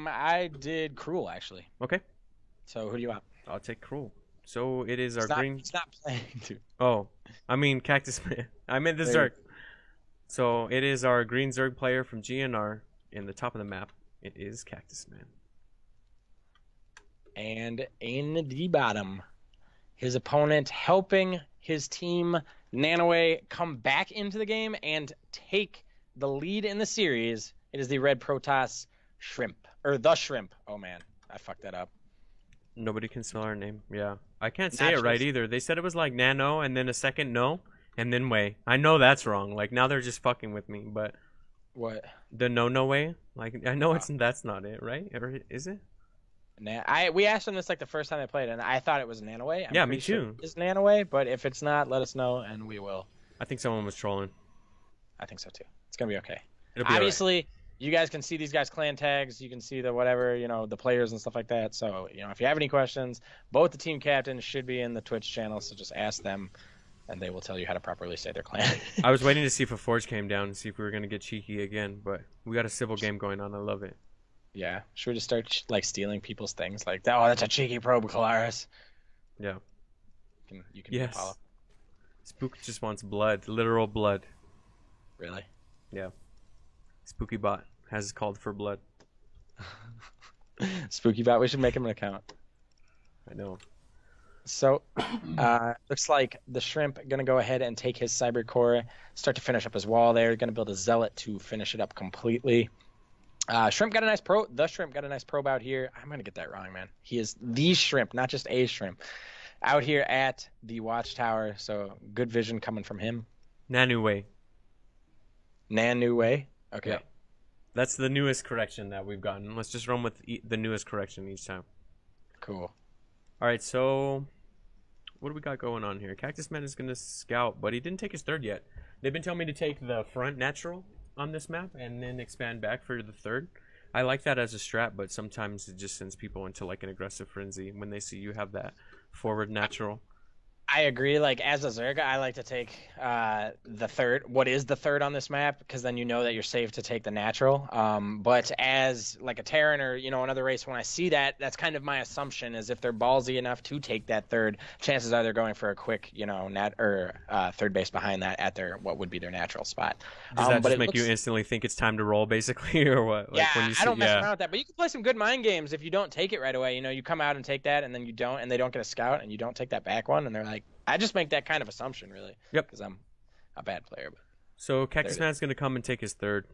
I did Cruel actually. Okay, So who do you want? I'll take Cruel. So it is our He's not. green. He's not playing to. Oh, I mean Cactus Man. I meant the There. Zerg. So it is our green Zerg player from GNR in the top of the map. It is Cactus Man. And in the bottom, his opponent helping his team Nanoway come back into the game and take the lead in the series. It is the Red Protoss Shrimp. Or the Shrimp. Oh man, I fucked that up. Nobody can spell our name. Yeah, I can't say it Naturals. right either. They said it was like Nano and then a second no and then way. I know that's wrong. Like now they're just fucking with me. But What? the no way. Like I know that's not it, right? Or is it? We asked him this like the first time they played, and I thought it was Nanoway. Yeah, me too. It's Nanoway, but if it's not, let us know, and we will. I think someone was trolling. I think so too. It's gonna be okay. It'll be all right. Obviously, you guys can see these guys' clan tags. You can see the whatever, the players and stuff like that. So, if you have any questions, both the team captains should be in the Twitch channel. So just ask them, and they will tell you how to properly say their clan. I was waiting to see if a Forge came down and see if we were gonna get cheeky again, but we got a civil game going on. I love it. Yeah. Should we just start like stealing people's things? Like, oh, that's a cheeky probe, Colaris. Yeah. You can Yes. follow. Spook just wants blood, literal blood. Really? Yeah. Spooky Bot has called for blood. Spooky Bot. We should make him an account. I know. So, looks like the Shrimp going to go ahead and take his Cyber Core, start to finish up his wall there. Going to build a Zealot to finish it up completely. Shrimp got a nice probe. The Shrimp got a nice probe out here. I'm going to get that wrong, man. He is the Shrimp, not just a Shrimp. Out here at the Watchtower, so good vision coming from him. Nanu way. Nanu way. Okay. Yep. That's the newest correction that we've gotten. Let's just run with the newest correction each time. Cool. All right, so what do we got going on here? Cactus Man is going to scout, but he didn't take his third yet. They've been telling me to take the front natural on this map and then expand back for the third. I like that as a strat, but sometimes it just sends people into like an aggressive frenzy when they see you have that forward natural. I agree. Like, as a Zerga, I like to take the third. What is the third on this map? Because then you know that you're safe to take the natural. But as like a Terran or another race, when I see that, that's kind of my assumption is if they're ballsy enough to take that third, chances are they're going for a quick, third base behind that at their what would be their natural spot. Does that but just make you instantly think it's time to roll, basically, or what? Like yeah, when you see, I don't mess around with that. But you can play some good mind games if you don't take it right away. You come out and take that, and then you don't, and they don't get a scout, and you don't take that back one, and they're like, I just make that kind of assumption, really. Yep. Because I'm a bad player. But so Cactus Man's going to come and take his third.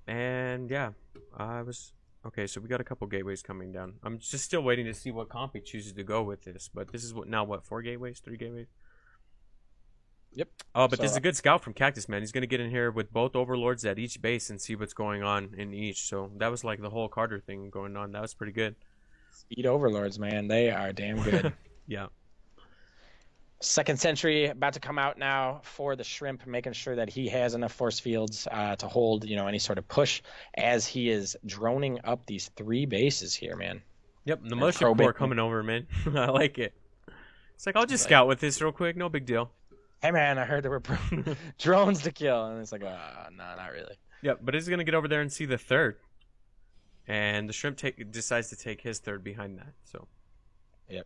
And yeah, okay. So we got a couple gateways coming down. I'm just still waiting to see what comp he chooses to go with this. But this is what 4 gateways, 3 gateways. Yep. Oh, but this is a good scout from Cactus Man. He's going to get in here with both overlords at each base and see what's going on in each. So that was like the whole Carter thing going on. That was pretty good. Speed overlords, man, they are damn good. Yeah. Second Century about to come out now for the Shrimp, making sure that he has enough force fields to hold, any sort of push as he is droning up these 3 bases here, man. Yep, the militia corps coming over, man. I like it. It's like, I'll just scout with this real quick. No big deal. Hey, man, I heard there were drones to kill. And it's like, no, not really. Yep, but he's going to get over there and see the third. And the Shrimp decides to take his third behind that. So. Yep.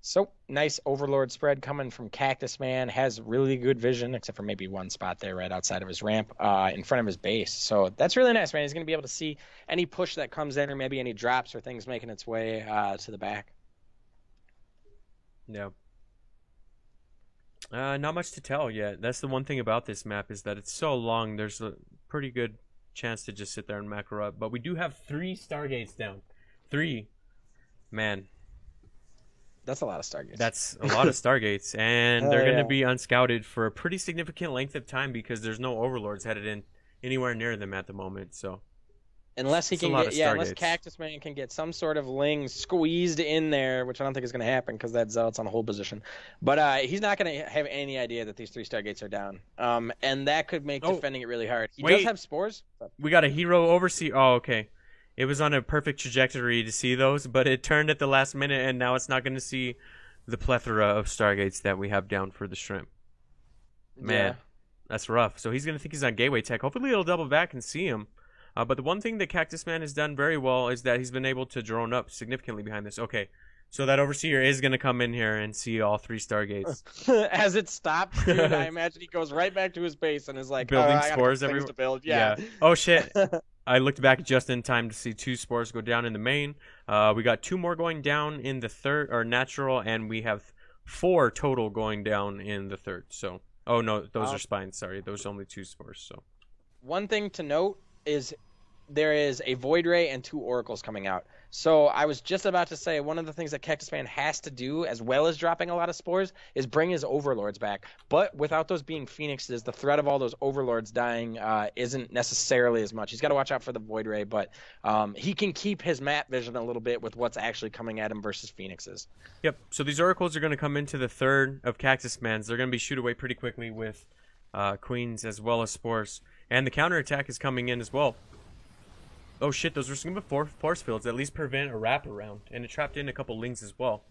So, nice Overlord spread coming from Cactus Man. Has really good vision, except for maybe one spot there right outside of his ramp in front of his base. So, that's really nice, man. He's going to be able to see any push that comes in or maybe any drops or things making its way to the back. Yeah. Not much to tell yet. That's the one thing about this map is that it's so long. There's a pretty good chance to just sit there and macro up. But we do have 3 Stargates down. 3. Man. That's a lot of Stargates. That's a lot of Stargates. And they're going to be unscouted for a pretty significant length of time because there's no Overlords headed in anywhere near them at the moment. So. Unless he can unless Cactus Man can get some sort of Ling squeezed in there, which I don't think is going to happen because that Zealot's on a hold position. But he's not going to have any idea that these 3 Stargates are down. And that could make defending it really hard. He does have spores. We got a hero overseer. Oh, okay. It was on a perfect trajectory to see those, but it turned at the last minute, and now it's not going to see the plethora of Stargates that we have down for the Shrimp. Man, that's rough. So he's going to think he's on Gateway Tech. Hopefully he'll double back and see him. But the one thing that Cactus Man has done very well is that he's been able to drone up significantly behind this. Okay, so that Overseer is going to come in here and see all 3 Stargates. As it stops, dude, I imagine he goes right back to his base and is like, Building I got spores things to build. Yeah. Oh, shit. I looked back just in time to see 2 spores go down in the main. We got 2 more going down in the third, or natural, and we have 4 total going down in the third. So, oh no, those are spines. Sorry, those are only 2 spores. So, one thing to note is there is a Void Ray and 2 Oracles coming out. So I was just about to say one of the things that Cactus Man has to do, as well as dropping a lot of spores, is bring his Overlords back. But without those being Phoenixes, the threat of all those Overlords dying isn't necessarily as much. He's got to watch out for the Void Ray, but he can keep his map vision a little bit with what's actually coming at him versus Phoenixes. Yep. So these Oracles are going to come into the third of Cactus Man's. They're going to be shoot away pretty quickly with Queens as well as spores. And the counterattack is coming in as well. Oh shit, those were some force fields. At least prevent a wraparound. And it trapped in a couple lings as well.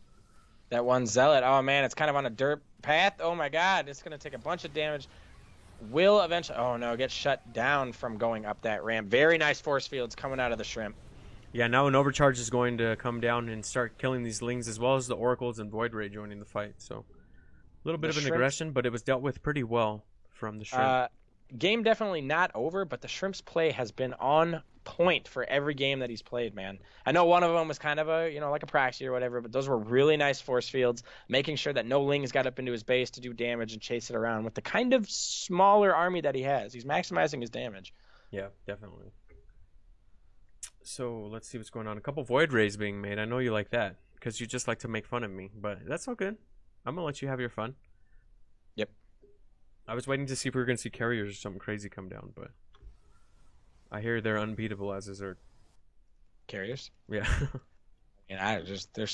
That one Zealot, oh man, it's kind of on a dirt path. Oh my god, it's going to take a bunch of damage. Will eventually, oh no, get shut down from going up that ramp. Very nice force fields coming out of the Shrimp. Yeah, now an Overcharge is going to come down and start killing these lings, as well as the Oracles and Void Ray joining the fight. So, a little bit of an aggression, but it was dealt with pretty well from the Shrimp. Game definitely not over, but the Shrimp's play has been on point for every game that he's played, man. I know one of them was kind of a, like a proxy or whatever, but those were really nice force fields, making sure that no lings got up into his base to do damage and chase it around with the kind of smaller army that he has. He's maximizing his damage. Yeah, definitely. So let's see what's going on. A couple Void Rays being made. I know you like that because you just like to make fun of me, but that's all good. I'm gonna let you have your fun. Yep. I was waiting to see if we were gonna see carriers or something crazy come down, but I hear they're unbeatable as a Zerg. Carriers? Yeah. And they're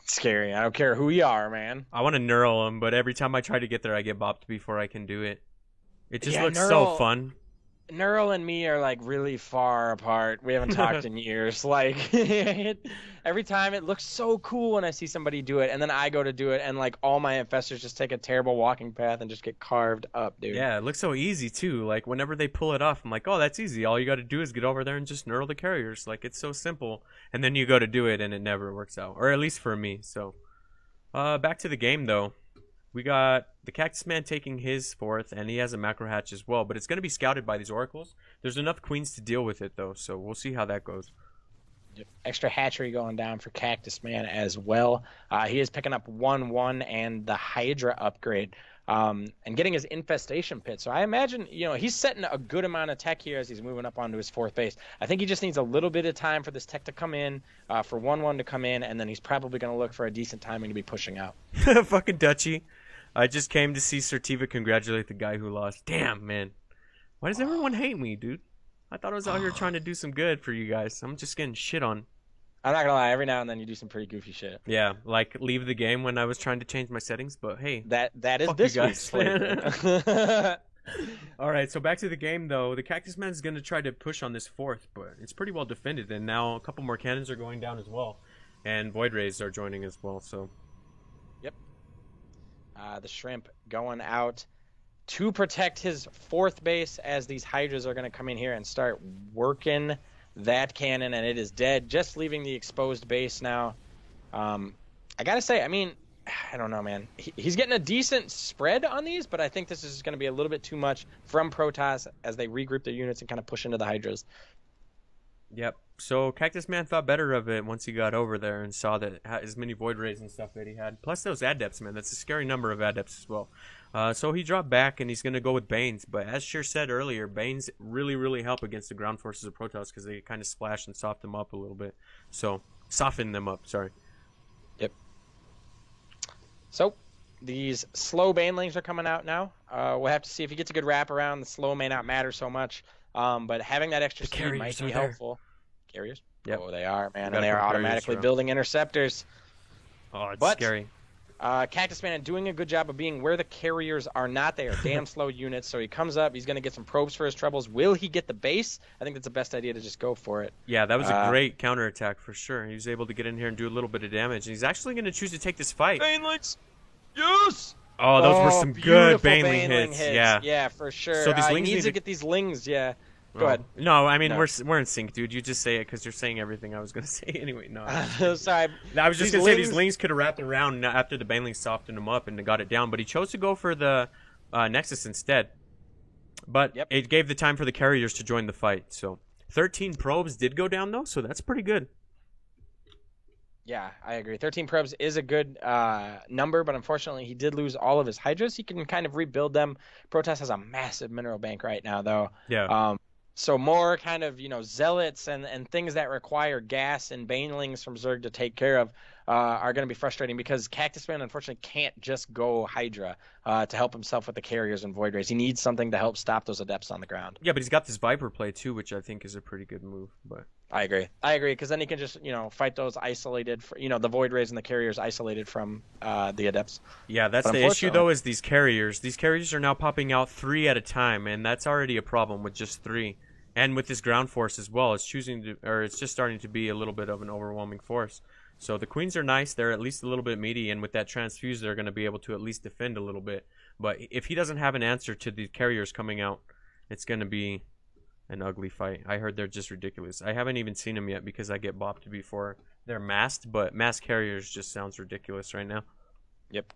scary. I don't care who you are, man. I want to neural them, but every time I try to get there, I get bopped before I can do it. It just looks so fun. Neural and me are like really far apart. We haven't talked in years. Like every time it looks so cool when I see somebody do it, and then I go to do it, and like all my infestors just take a terrible walking path and just get carved up, dude. Yeah, it looks so easy too. Like whenever they pull it off, I'm like, oh, that's easy. All you got to do is get over there and just neural the carriers. Like it's so simple. And then you go to do it, and it never works out, or at least for me. So, back to the game though. We got the Cactus Man taking his 4th, and he has a macro hatch as well. But it's going to be scouted by these Oracles. There's enough Queens to deal with it, though, so we'll see how that goes. Extra hatchery going down for Cactus Man as well. He is picking up 1-1 and the Hydra upgrade and getting his Infestation Pit. So I imagine, he's setting a good amount of tech here as he's moving up onto his 4th base. I think he just needs a little bit of time for this tech to come in, for 1-1 to come in, and then he's probably going to look for a decent timing to be pushing out. Fucking Dutchie. I just came to see Certiva congratulate the guy who lost. Damn, man. Why does everyone hate me, dude? I thought I was out here trying to do some good for you guys. I'm just getting shit on. I'm not gonna lie, every now and then you do some pretty goofy shit. Yeah, like leave the game when I was trying to change my settings, but hey. That is this week's All right, so back to the game, though. The Cactus Man is going to try to push on this 4th, but it's pretty well defended, and now a couple more cannons are going down as well. And Void Rays are joining as well, so... Yep. The Shrimp going out to protect his 4th base as these Hydras are going to come in here and start working that cannon, and it is dead, just leaving the exposed base now. I got to say, I mean, I don't know, man. He's getting a decent spread on these, but I think this is going to be a little bit too much from Protoss as they regroup their units and kind of push into the Hydras. Yep. So Cactus Man thought better of it once he got over there and saw that as many Void Rays and stuff that he had. Plus those Adepts, man. That's a scary number of Adepts as well. So he dropped back and he's going to go with Banes. But as Sheer said earlier, Banes really, really help against the ground forces of Protoss because they kind of splash and soften them up a little bit. So, soften them up, sorry. Yep. So, these slow Banelings are coming out now. We'll have to see if he gets a good wrap around. The slow may not matter so much. But having that extra speed might be helpful. Carriers? Yep. Oh, they are, man. And they are automatically building interceptors. Oh, it's scary. Cactus Man doing a good job of being where the carriers are not. They are damn slow units. So he comes up. He's going to get some probes for his troubles. Will he get the base? I think that's the best idea to just go for it. Yeah, that was a great counterattack for sure. He was able to get in here and do a little bit of damage. And he's actually going to choose to take this fight. Banelings! Yes! Oh, those were some good Baneling hits. Yeah. Yeah, for sure. So these he lings needs to get these lings, yeah. Go ahead. No, I mean No. we're in sync, dude. You just say it because you're saying everything I was gonna say anyway. No, Sorry. I was just These gonna say these lings- lings could have wrapped around after the banelings softened him up and got it down, but he chose to go for the Nexus instead. But Yep. it gave the time for the carriers to join the fight. So 13 probes did go down though, so that's pretty good. Yeah, I agree. 13 probes is a good number, but unfortunately he did lose all of his Hydras. He can kind of rebuild them. Protoss has a massive mineral bank right now, though. Yeah. So more kind of, zealots and things that require gas and banelings from Zerg to take care of are going to be frustrating because Cactus Man unfortunately can't just go Hydra to help himself with the carriers and Void Rays. He needs something to help stop those Adepts on the ground. Yeah, but he's got this Viper play too, which I think is a pretty good move. But I agree, because then he can just, fight those isolated, the Void Rays and the carriers isolated from the Adepts. yeah, that's But the issue though, unfortunately- is these carriers. These carriers are now popping out 3 at a time, and that's already a problem with just 3. And with this ground force as well, it's just starting to be a little bit of an overwhelming force. So the queens are nice; they're at least a little bit meaty, and with that transfuse, they're going to be able to at least defend a little bit. But if he doesn't have an answer to the carriers coming out, it's going to be an ugly fight. I heard they're just ridiculous. I haven't even seen them yet because I get bopped before they're masked, but masked carriers just sounds ridiculous right now. Yep.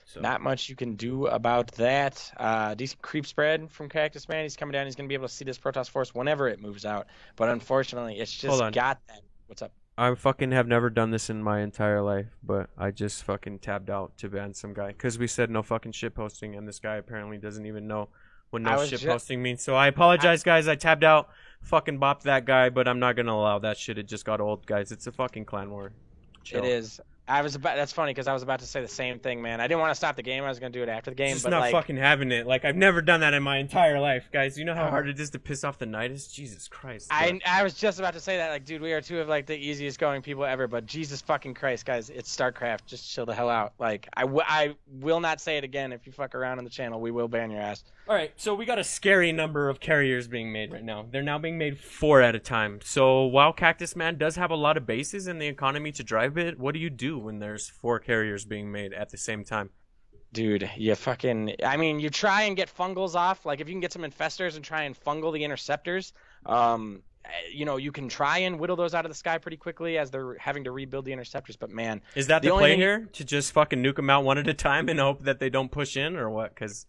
So. Not much you can do about that. Decent creep spread from Cactus Man. He's coming down. He's going to be able to see this Protoss force whenever it moves out. But unfortunately, it's just Hold on. got that. What's up? I fucking have never done this in my entire life, but I just fucking tabbed out to ban some guy because we said no fucking shit posting, and this guy apparently doesn't even know what no shit posting means. So I apologize, guys. I tabbed out, fucking bopped that guy, but I'm not gonna allow that shit. It just got old, guys. It's a fucking clan war. Chill. It is. That's funny because I was about to say the same thing, man. I didn't want to stop the game. I was going to do it after the game, Just but not fucking having it. Like I've never done that in my entire life, guys. You know how Oh. hard it is to piss off the Nidus? Jesus Christ. I was just about to say that, like, dude, we are two of like the easiest going people ever, but Jesus fucking Christ, guys, it's StarCraft. Just chill the hell out. Like, I will not say it again. If you fuck around on the channel, we will ban your ass. All right, so we got a scary number of carriers being made right now. They're now being made 4 at a time. So while Cactus Man does have a lot of bases in the economy to drive it, what do you do when there's 4 carriers being made at the same time? Dude, you try and get fungals off. Like, if you can get some infestors and try and fungal the interceptors, you can try and whittle those out of the sky pretty quickly as they're having to rebuild the interceptors. But man, Is that the only play thing- here? To just fucking nuke them out one at a time and hope that they don't push in, or what? Because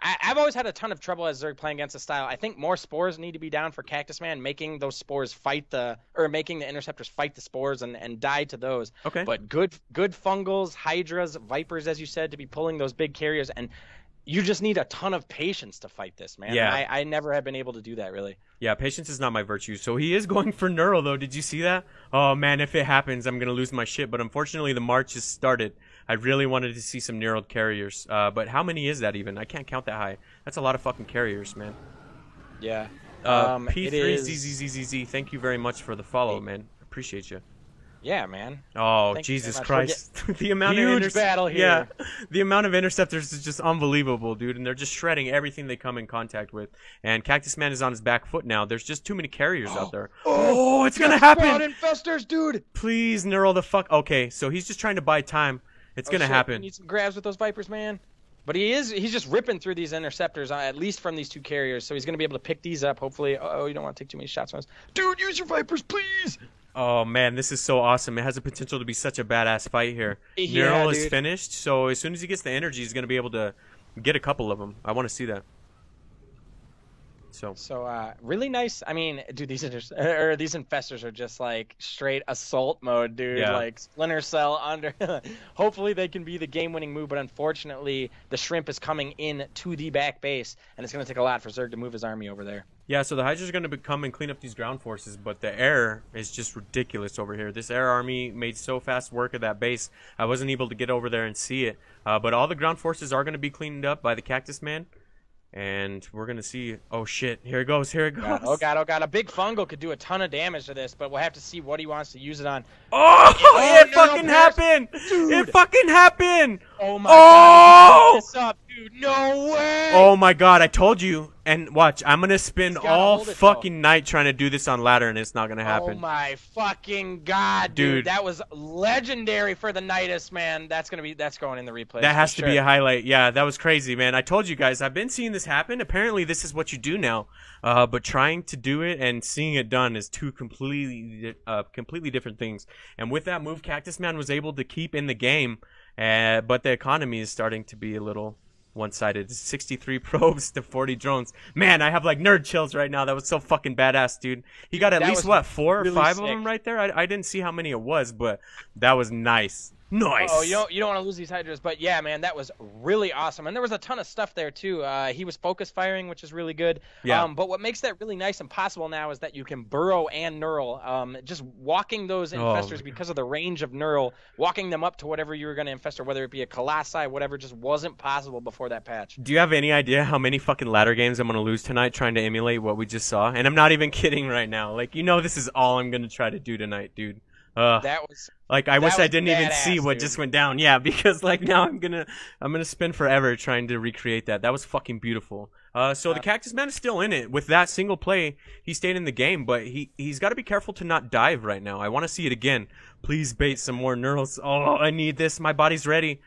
I've always had a ton of trouble as Zerg playing against the style. I think more spores need to be down for Cactus Man, making those spores making the interceptors fight the spores and die to those. okay, But good fungals, hydras, vipers, as you said, to be pulling those big carriers, and you just need a ton of patience to fight this, man. Yeah. And I never have been able to do that, really. yeah, patience is not my virtue. So he is going for Neural though. Did you see that? Oh man, if it happens, I'm gonna lose my shit. But unfortunately, the march has started. I really wanted to see some Neural carriers. But how many is that even? I can't count that high. That's a lot of fucking carriers, man. Yeah. P3 it is- ZZZZZ, thank you very much for the follow, man. Appreciate you. Yeah, man. Oh, Thank you Jesus very much. Christ. The amount Huge of battle here. Yeah, the amount of interceptors is just unbelievable, dude, and they're just shredding everything they come in contact with. And Cactus Man is on his back foot now. There's just too many carriers out there. Oh, it's gonna Spawn happen! infestors, dude. Please, Neural the fuck. Okay, so he's just trying to buy time. It's gonna Shit, happen. We need some grabs with those vipers, man. But he's just ripping through these interceptors, at least from these 2 carriers. So he's gonna be able to pick these up. Hopefully. Oh, you don't want to take too many shots from us, dude. Use your vipers, please. Oh man, this is so awesome. It has the potential to be such a badass fight here. Yeah, Neural is dude. finished, so as soon as he gets the energy, he's gonna be able to get a couple of them. I want to see that. So Really nice. I mean, dude, these infestors are just like straight assault mode, dude. Yeah. Like Splinter Cell under. Hopefully they can be the game-winning move, but unfortunately the shrimp is coming in to the back base, and it's gonna take a lot for Zerg to move his army over there. yeah, so the Hydras are gonna come and clean up these ground forces, but the air is just ridiculous over here. This air army made so fast work of that base. I wasn't able to get over there and see it, but all the ground forces are gonna be cleaned up by the Cactus Man. And we're going to see... Oh, shit. Here it goes. Here it goes. Oh god! A big fungal could do a ton of damage to this, but we'll have to see what he wants to use it on. Oh, it no, fucking Paris. happened! Dude. It fucking happened! Oh my Oh! god! This up, dude. No way! Oh, my God. I told you. And watch, I'm gonna spend gotta all hold it, fucking night trying to do this on ladder, and it's not gonna Oh happen. my fucking god, dude. Dude. That was legendary for the Nidus, man. That's going in the replay. That has to be a highlight. Yeah, that was crazy, man. I told you guys, I've been seeing this happen. Apparently, this is what you do now. But trying to do it and seeing it done is two completely different things. And with that move, Cactus Man was able to keep in the game, but the economy is starting to be a little one-sided. 63 probes to 40 drones. Man, I have like nerd chills right now. That was so fucking badass, dude. He got at least, what, 4 or 5 of them right there? I didn't see how many it was, but that was nice. Nice. Oh, you don't want to lose these Hydras, but yeah, man, that was really awesome. And there was a ton of stuff there too. He was focus firing, which is really good. Yeah. But what makes that really nice and possible now is that you can burrow and knurl. Just walking those infestors because of the range of knurl, walking them up to whatever you were going to infest, or whether it be a colossi, whatever, just wasn't possible before that patch. Do you have any idea how many fucking ladder games I'm gonna lose tonight trying to emulate what we just saw? And I'm not even kidding right now. Like, this is all I'm gonna try to do tonight, dude. That was like I wish I didn't even badass, see what dude. just went down. Yeah, because like now I'm gonna spend forever trying to recreate that. That was fucking beautiful. So the Cactus Man is still in it. With that single play, he stayed in the game, but he's got to be careful to not dive right now. I want to see it again. Please bait some more knurls. Oh, I need this. My body's ready.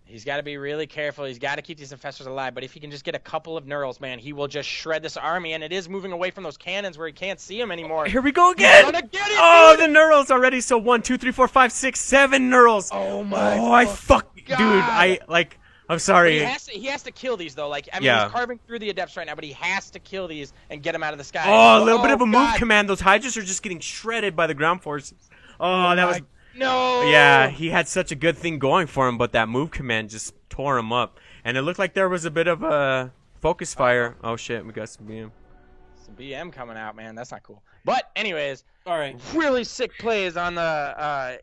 He's got to be really careful. He's got to keep these infestors alive. But if he can just get a couple of knurls, man, he will just shred this army. And it is moving away from those cannons where he can't see them anymore. Here we go again. He's gonna get it, oh, dude! the knurls already. So 1, 2, 3, 4, 5, 6, 7 knurls. Oh my! Oh, I fuck, God. dude. I'm sorry. He has to kill these though. Like, I mean, Yeah. he's carving through the adepts right now, but he has to kill these and get them out of the sky. Oh, a little bit of a move God. command. Those Hydras are just getting shredded by the ground forces. Oh, that was. No. Yeah, he had such a good thing going for him, but that move command just tore him up. And it looked like there was a bit of a focus fire. Oh shit, we got some BM. Some BM coming out, man. That's not cool. But anyways, All right. really sick plays on the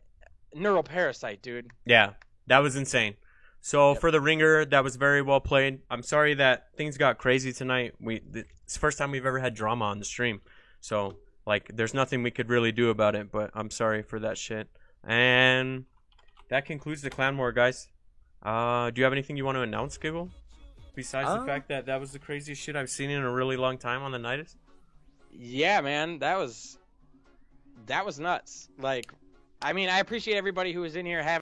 neural parasite, dude. Yeah, that was insane. So for the ringer, that was very well played. I'm sorry that things got crazy tonight. It's the first time we've ever had drama on the stream. So like, there's nothing we could really do about it. But I'm sorry for that shit. And that concludes the clan war, guys. Do you have anything you want to announce, Giggle? Besides the fact that that was the craziest shit I've seen in a really long time on the Nidus? Yeah, man, that was nuts. Like, I mean, I appreciate everybody who was in here having